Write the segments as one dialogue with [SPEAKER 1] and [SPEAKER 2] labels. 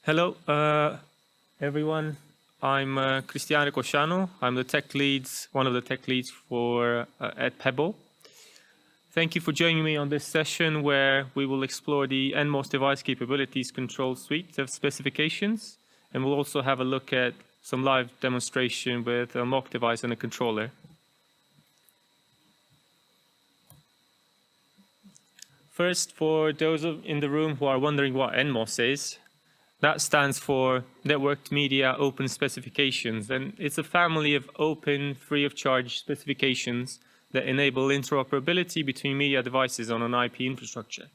[SPEAKER 1] Hello, everyone. I'm Cristian Recoseanu. I'm one of the tech leads at Pebble. Thank you for joining me on this session where we will explore the NMOS device capabilities control suite of specifications, and we'll also have a look at some live demonstration with a mock device and a controller. First, for those in the room who are wondering what NMOS is, that stands for Networked Media Open Specifications, and it's a family of open, free of charge specifications that enable interoperability between media devices on an IP infrastructure.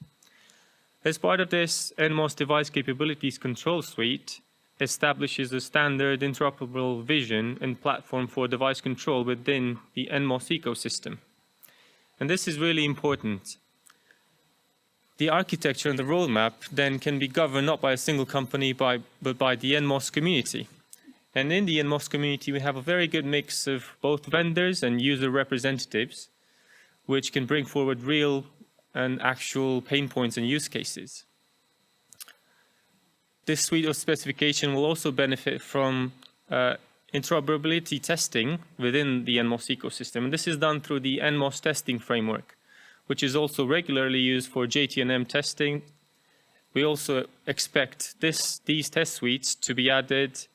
[SPEAKER 1] As part of this, NMOS Device Capabilities Control Suite establishes a standard interoperable vision and platform for device control within the NMOS ecosystem. And this is really important. The architecture and the roadmap then can be governed not by a single company, but by the NMOS community. And in the NMOS community, we have a very good mix of both vendors and user representatives, which can bring forward real and actual pain points and use cases. This suite of specification will also benefit from interoperability testing within the NMOS ecosystem. And this is done through the NMOS testing framework, which is also regularly used for JT&M testing. We also expect these test suites to be added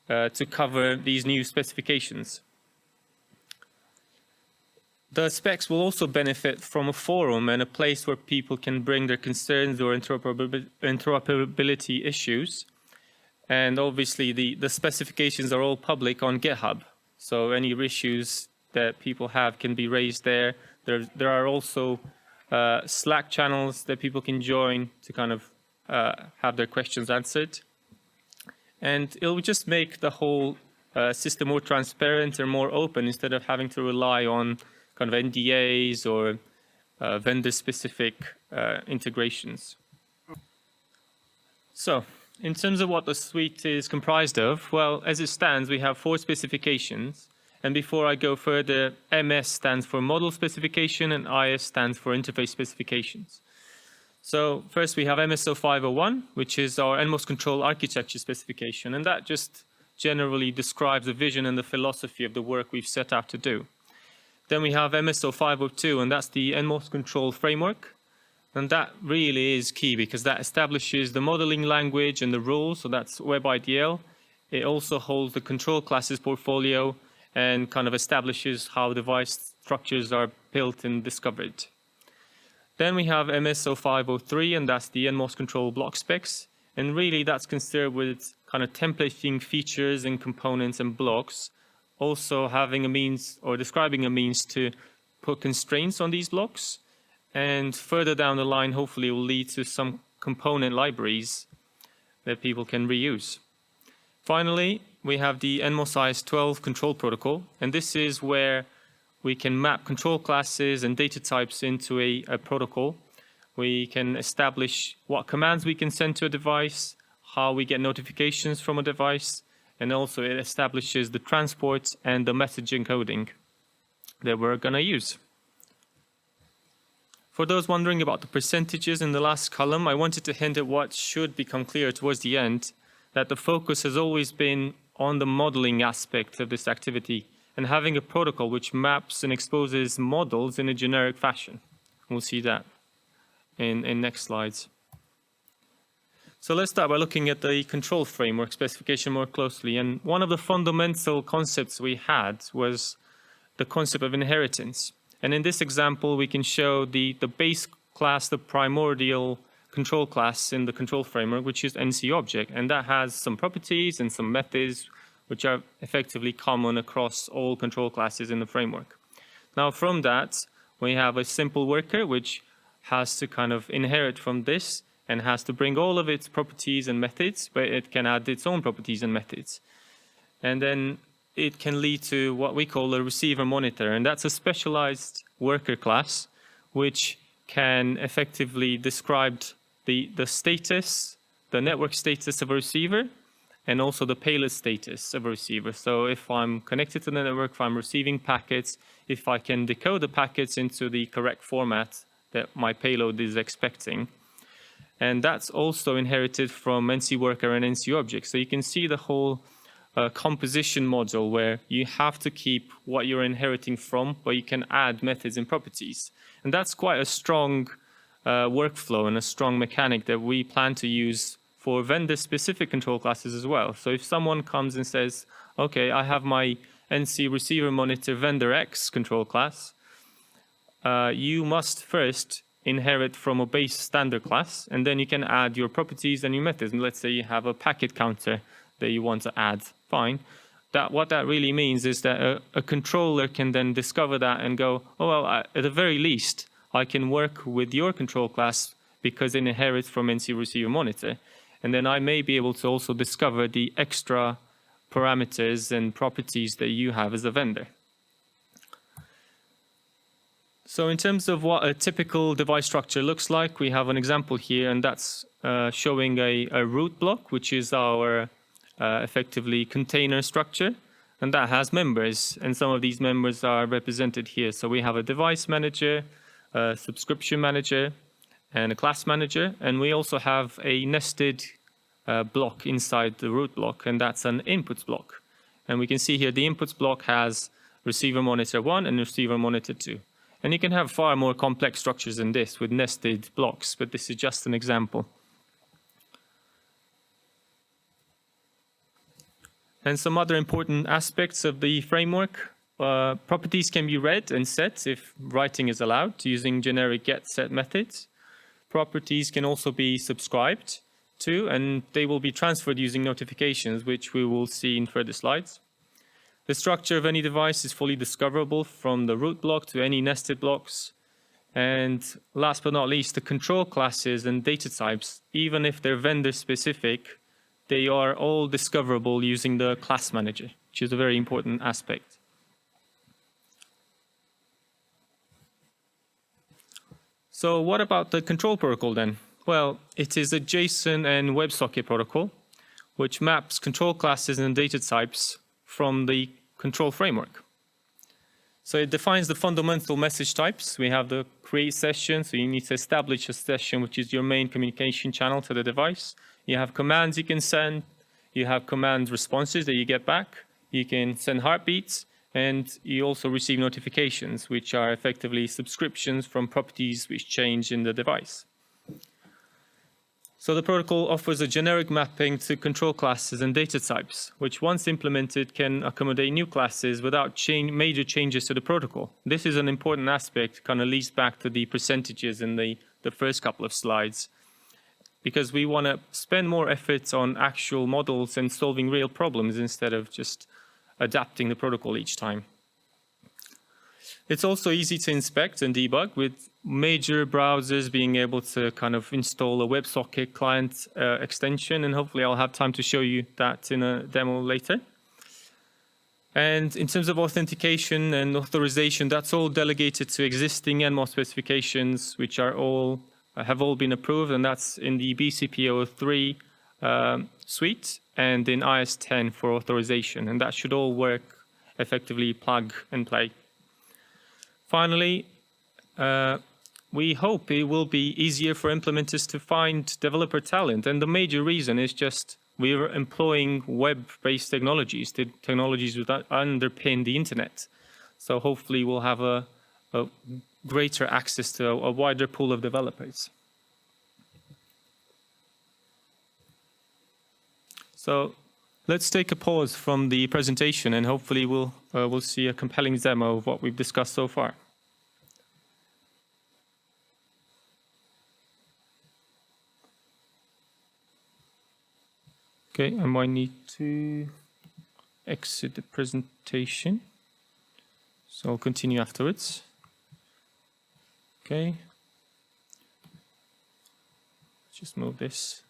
[SPEAKER 1] to cover these new specifications. The specs will also benefit from a forum and a place where people can bring their concerns or interoperability issues. And obviously, the specifications are all public on GitHub. So any issues that people have can be raised there. There are also Slack channels that people can join to kind of have their questions answered. And it will just make the whole system more transparent and more open instead of having to rely on kind of NDAs or vendor-specific integrations. So, in terms of what the suite is comprised of, well, as it stands, we have 4 specifications. And before I go further, MS stands for model specification and IS stands for interface specifications. So first we have MSO501, which is our NMOS control architecture specification. And that just generally describes the vision and the philosophy of the work we've set out to do. Then we have MSO502, and that's the NMOS control framework. And that really is key because that establishes the modeling language and the rules. So that's WebIDL. It also holds the control classes portfolio and kind of establishes how device structures are built and discovered. Then we have MSO503, and that's the NMOS control block specs. And really that's concerned with kind of templating features and components and blocks, also having a means or describing a means to put constraints on these blocks. And further down the line, hopefully it will lead to some component libraries that people can reuse. Finally, we have the NMOS IS12 control protocol, and this is where we can map control classes and data types into a protocol. We can establish what commands we can send to a device, how we get notifications from a device, and also it establishes the transport and the message encoding that we're going to use. For those wondering about the percentages in the last column, I wanted to hint at what should become clear towards the end, that the focus has always been on the modeling aspect of this activity and having a protocol which maps and exposes models in a generic fashion. We'll see that in next slides. So let's start by looking at the control framework specification more closely. And one of the fundamental concepts we had was the concept of inheritance. And in this example, we can show the base class, the primordial control class in the control framework, which is NC object, and that has some properties and some methods which are effectively common across all control classes in the framework. Now from that, we have a simple worker which has to kind of inherit from this and has to bring all of its properties and methods, but it can add its own properties and methods. And then it can lead to what we call a receiver monitor, and that's a specialized worker class which can effectively describe the status, the network status of a receiver, and also the payload status of a receiver. So if I'm connected to the network, if I'm receiving packets, if I can decode the packets into the correct format that my payload is expecting. And that's also inherited from NC worker and NC object. So you can see the whole composition module where you have to keep what you're inheriting from, but you can add methods and properties. And that's quite a strong workflow and a strong mechanic that we plan to use for vendor-specific control classes as well. So if someone comes and says, okay, I have my NC receiver monitor vendor X control class, you must first inherit from a base standard class, and then you can add your properties and your methods. And let's say you have a packet counter that you want to add. Fine. What that really means is that a controller can then discover that and go, oh, well, at the very least, I can work with your control class because it inherits from NC receiver monitor. And then I may be able to also discover the extra parameters and properties that you have as a vendor. So in terms of what a typical device structure looks like, we have an example here, and that's showing a root block, which is our effectively container structure, and that has members, and some of these members are represented here. So we have a device manager, a subscription manager, and a class manager, and we also have a nested block inside the root block, and that's an inputs block. And we can see here the inputs block has receiver monitor 1 and receiver monitor 2. And you can have far more complex structures than this with nested blocks, but this is just an example. And some other important aspects of the framework. Properties can be read and set if writing is allowed using generic get set methods. Properties can also be subscribed to, and they will be transferred using notifications, which we will see in further slides. The structure of any device is fully discoverable from the root block to any nested blocks. And last but not least, the control classes and data types, even if they're vendor specific, they are all discoverable using the class manager, which is a very important aspect. So what about the control protocol then? Well, it is a JSON and WebSocket protocol, which maps control classes and data types from the control framework. So it defines the fundamental message types. We have the create session, so you need to establish a session, which is your main communication channel to the device. You have commands you can send, you have command responses that you get back, you can send heartbeats, and you also receive notifications, which are effectively subscriptions from properties which change in the device. So the protocol offers a generic mapping to control classes and data types, which once implemented can accommodate new classes without major changes to the protocol. This is an important aspect, kind of leads back to the percentages in the first couple of slides, because we want to spend more efforts on actual models and solving real problems instead of just adapting the protocol each time. It's also easy to inspect and debug, with major browsers being able to kind of install a WebSocket client extension, and hopefully I'll have time to show you that in a demo later. And in terms of authentication and authorization, that's all delegated to existing NMOS specifications, which are have all been approved, and that's in the BCP03 suite and in IS10 for authorization, and that should all work effectively plug and play. Finally, we hope it will be easier for implementers to find developer talent, and the major reason is just we're employing web-based technologies, the technologies that underpin the internet. So hopefully we'll have a greater access to a wider pool of developers. So let's take a pause from the presentation, and hopefully we'll see a compelling demo of what we've discussed so far. Okay, I might need to exit the presentation, so I'll continue afterwards. Okay, let's just move this.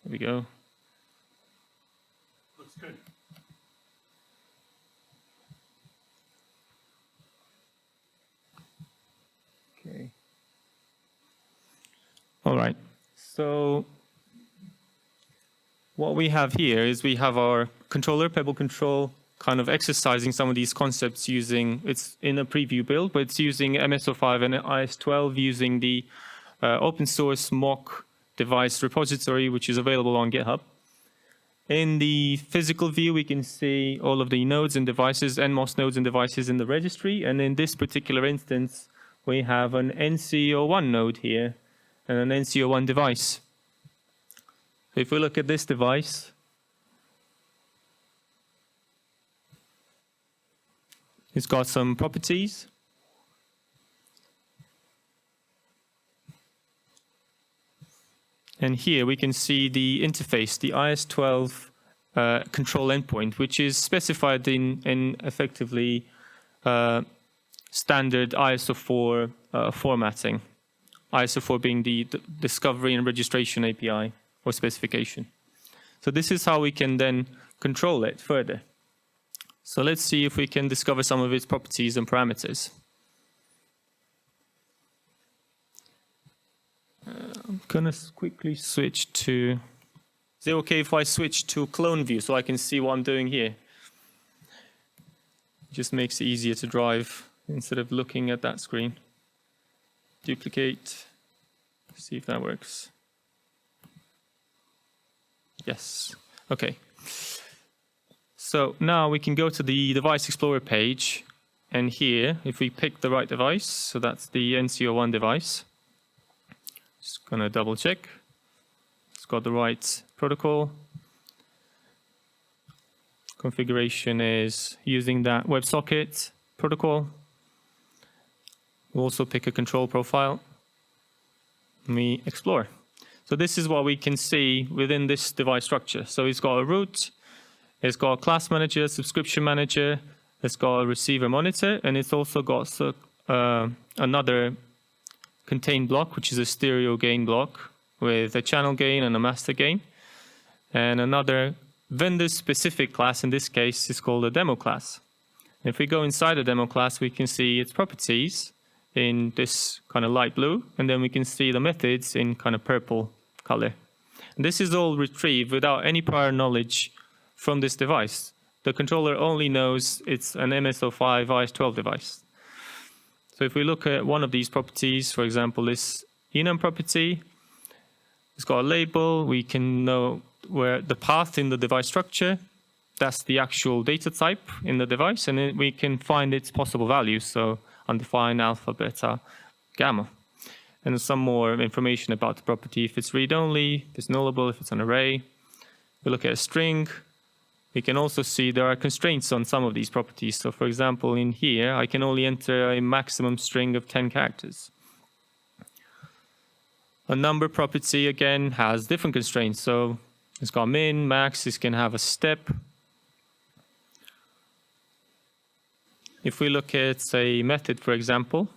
[SPEAKER 1] There we go.
[SPEAKER 2] Looks good.
[SPEAKER 1] Okay. All right. So what we have here is we have our controller, Pebble control, kind of exercising some of these concepts using, it's in a preview build, but it's using MSO5 and IS12 using the open source mock device repository, which is available on GitHub. In the physical view, we can see all of the nodes and devices, NMOS nodes and devices in the registry. And in this particular instance, we have an NCO1 node here and an NCO1 device. If we look at this device, it's got some properties. And here we can see the interface, the IS-12 control endpoint, which is specified in effectively standard ISO4 formatting. ISO4 being the discovery and registration API or specification. So this is how we can then control it further. So let's see if we can discover some of its properties and parameters. I'm gonna quickly switch to, is it okay if I switch to clone view so I can see what I'm doing here? It just makes it easier to drive instead of looking at that screen. Duplicate, see if that works. Yes, okay. So now we can go to the Device Explorer page, and here, if we pick the right device, so that's the NCO1 device. Just gonna double check. It's got the right protocol. Configuration is using that WebSocket protocol. We'll also pick a control profile. And we explore. So this is what we can see within this device structure. So it's got a root, it's got a class manager, subscription manager, it's got a receiver monitor, and it's also got another contained block, which is a stereo gain block with a channel gain and a master gain. And another vendor-specific class, in this case, is called a demo class. If we go inside the demo class, we can see its properties in this kind of light blue, and then we can see the methods in kind of purple color. And this is all retrieved without any prior knowledge from this device. The controller only knows it's an MSO5 IS-12 device. So if we look at one of these properties, for example, this enum property, it's got a label. We can know where the path in the device structure, that's the actual data type in the device, and then we can find its possible values, so undefined, alpha, beta, gamma. And some more information about the property, if it's read-only, if it's nullable, if it's an array. We look at a string. We can also see there are constraints on some of these properties. So for example, in here, I can only enter a maximum string of 10 characters. A number property, again, has different constraints. So it's got min, max, it can have a step. If we look at a method, for example,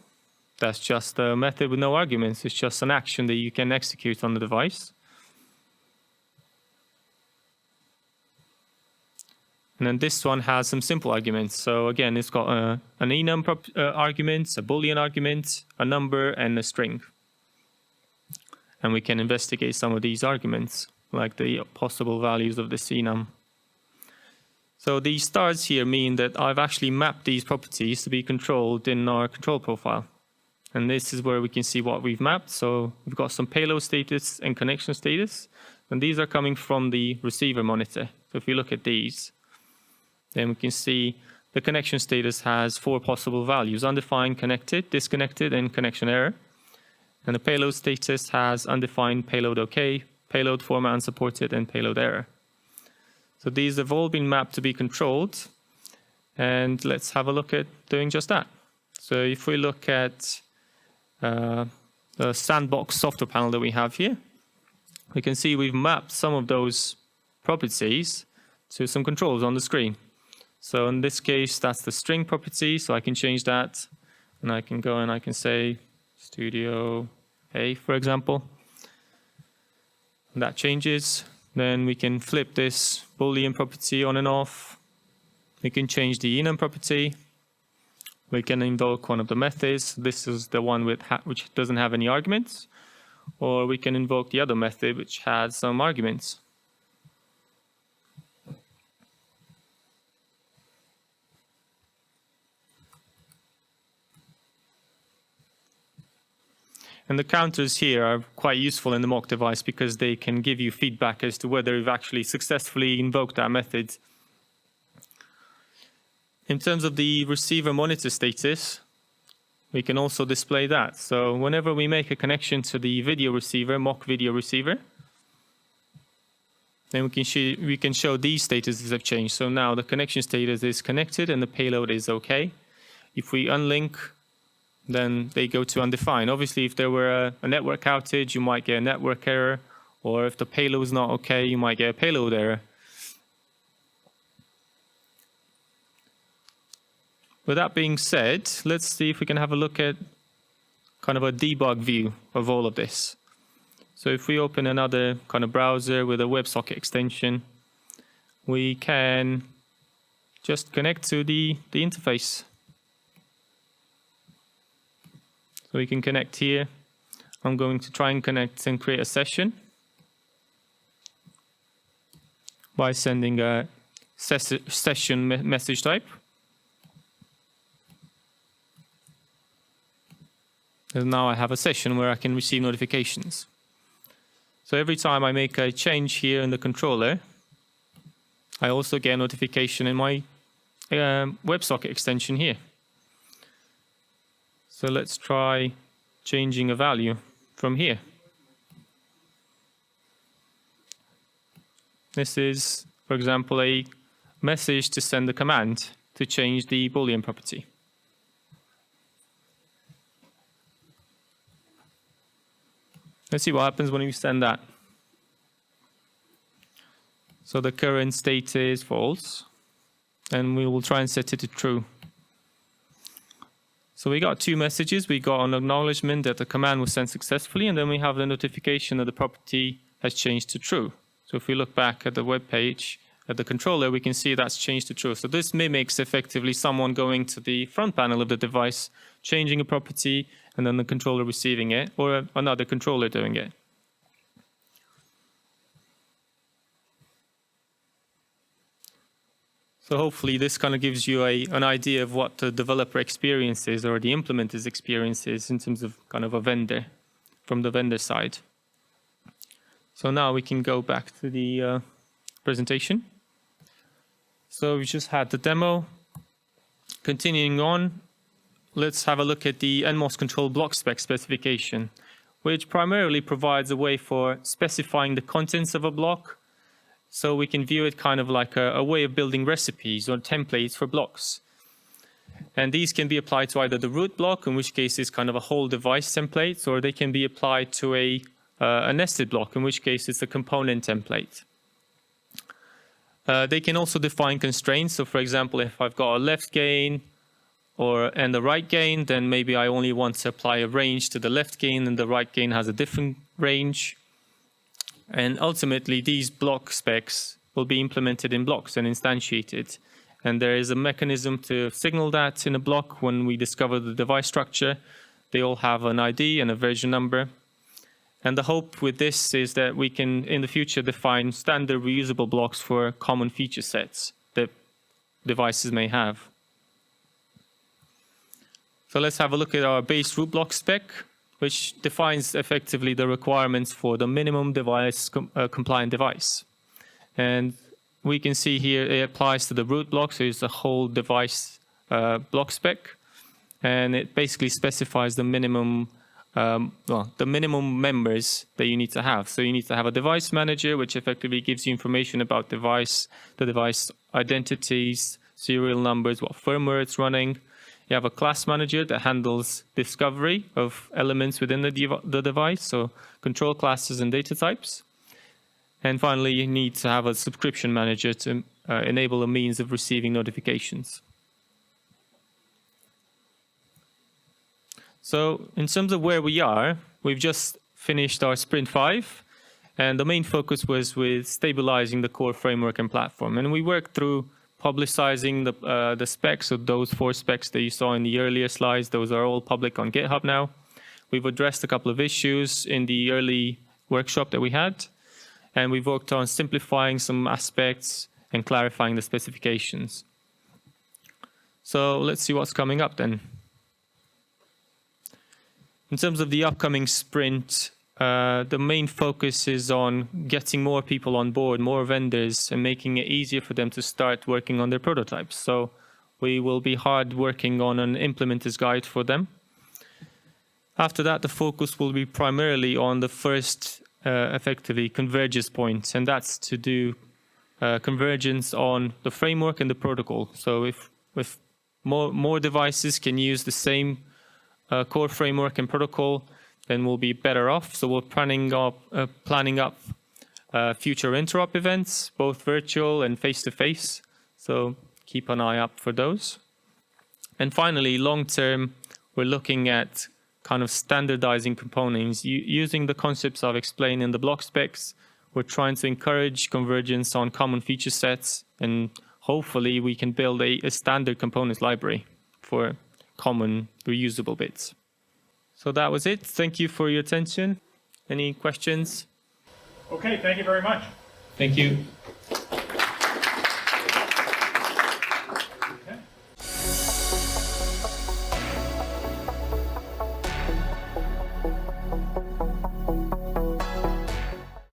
[SPEAKER 1] that's just a method with no arguments. It's just an action that you can execute on the device. And then this one has some simple arguments. So again, it's got an enum argument, a Boolean argument, a number, and a string. And we can investigate some of these arguments, like the possible values of the enum. So these stars here mean that I've actually mapped these properties to be controlled in our control profile. And this is where we can see what we've mapped. So we've got some payload status and connection status. And these are coming from the receiver monitor. So if we look at these, then we can see the connection status has 4 possible values: undefined, connected, disconnected, and connection error. And the payload status has undefined, payload OK, payload format unsupported, and payload error. So these have all been mapped to be controlled. And let's have a look at doing just that. So if we look at the sandbox software panel that we have here, we can see we've mapped some of those properties to some controls on the screen. So in this case, that's the string property, so I can change that, and I can go and I can say Studio A, for example. And that changes. Then we can flip this Boolean property on and off. We can change the enum property. We can invoke one of the methods. This is the one which doesn't have any arguments. Or we can invoke the other method which has some arguments. And the counters here are quite useful in the mock device because they can give you feedback as to whether you've actually successfully invoked that method. In terms of the receiver monitor status, we can also display that. So whenever we make a connection to the video receiver, mock video receiver, then we can show these statuses have changed. So now the connection status is connected and the payload is okay. If we unlink, then they go to undefined. Obviously, if there were a network outage, you might get a network error, or if the payload is not okay, you might get a payload error. With that being said, let's see if we can have a look at kind of a debug view of all of this. So if we open another kind of browser with a WebSocket extension, we can just connect to the interface. So we can connect here. I'm going to try and connect and create a session by sending a session message type. And now I have a session where I can receive notifications. So every time I make a change here in the controller, I also get a notification in my WebSocket extension here. So let's try changing a value from here. This is, for example, a message to send a command to change the Boolean property. Let's see what happens when we send that. So the current state is false, and we will try and set it to true. So we got two messages. We got an acknowledgement that the command was sent successfully, and then we have the notification that the property has changed to true. So if we look back at the web page, at the controller, we can see that's changed to true. So this mimics effectively someone going to the front panel of the device, changing a property, and then the controller receiving it, or another controller doing it. So hopefully this kind of gives you an idea of what the developer experience is, or the implementer's experience is, in terms of kind of a vendor, from the vendor side. So now we can go back to the presentation. So we just had the demo. Continuing on, let's have a look at the NMOS control block spec specification, which primarily provides a way for specifying the contents of a block. So we can view it kind of like a way of building recipes or templates for blocks. And these can be applied to either the root block, in which case it's kind of a whole device template, or they can be applied to a nested block, in which case it's a component template. They can also define constraints. So for example, if I've got a left gain and the right gain, then maybe I only want to apply a range to the left gain, and the right gain has a different range. And ultimately, these block specs will be implemented in blocks and instantiated. And there is a mechanism to signal that in a block when we discover the device structure. They all have an ID and a version number. And the hope with this is that we can, in the future, define standard reusable blocks for common feature sets that devices may have. So let's have a look at our base root block spec, which defines effectively the requirements for the minimum device compliant device. And we can see here it applies to the root block, so it's a whole device block spec. And it basically specifies the minimum members that you need to have. So you need to have a device manager, which effectively gives you information about the device identities, serial numbers, what firmware it's running. You have a class manager that handles discovery of elements within the device, so control classes and data types. And finally, you need to have a subscription manager to enable a means of receiving notifications. So in terms of where we are, we've just finished our Sprint 5, and the main focus was with stabilizing the core framework and platform. And we worked through publicizing the specs, so those 4 specs that you saw in the earlier slides, those are all public on GitHub now. We've addressed a couple of issues in the early workshop that we had, and we've worked on simplifying some aspects and clarifying the specifications. So let's see what's coming up then. In terms of the upcoming sprint, the main focus is on getting more people on board, more vendors, and making it easier for them to start working on their prototypes. So we will be hard working on an implementer's guide for them. After that, the focus will be primarily on the first, effectively, convergence point, and that's to do convergence on the framework and the protocol. So if more devices can use the same core framework and protocol, then we'll be better off. So we're planning up future interop events, both virtual and face-to-face. So keep an eye up for those. And finally, long-term, we're looking at kind of standardizing components. Using the concepts I've explained in the block specs, we're trying to encourage convergence on common feature sets, and hopefully we can build a standard components library for common reusable bits. So that was it. Thank you for your attention. Any questions?
[SPEAKER 2] Okay, thank you very much.
[SPEAKER 1] Thank you.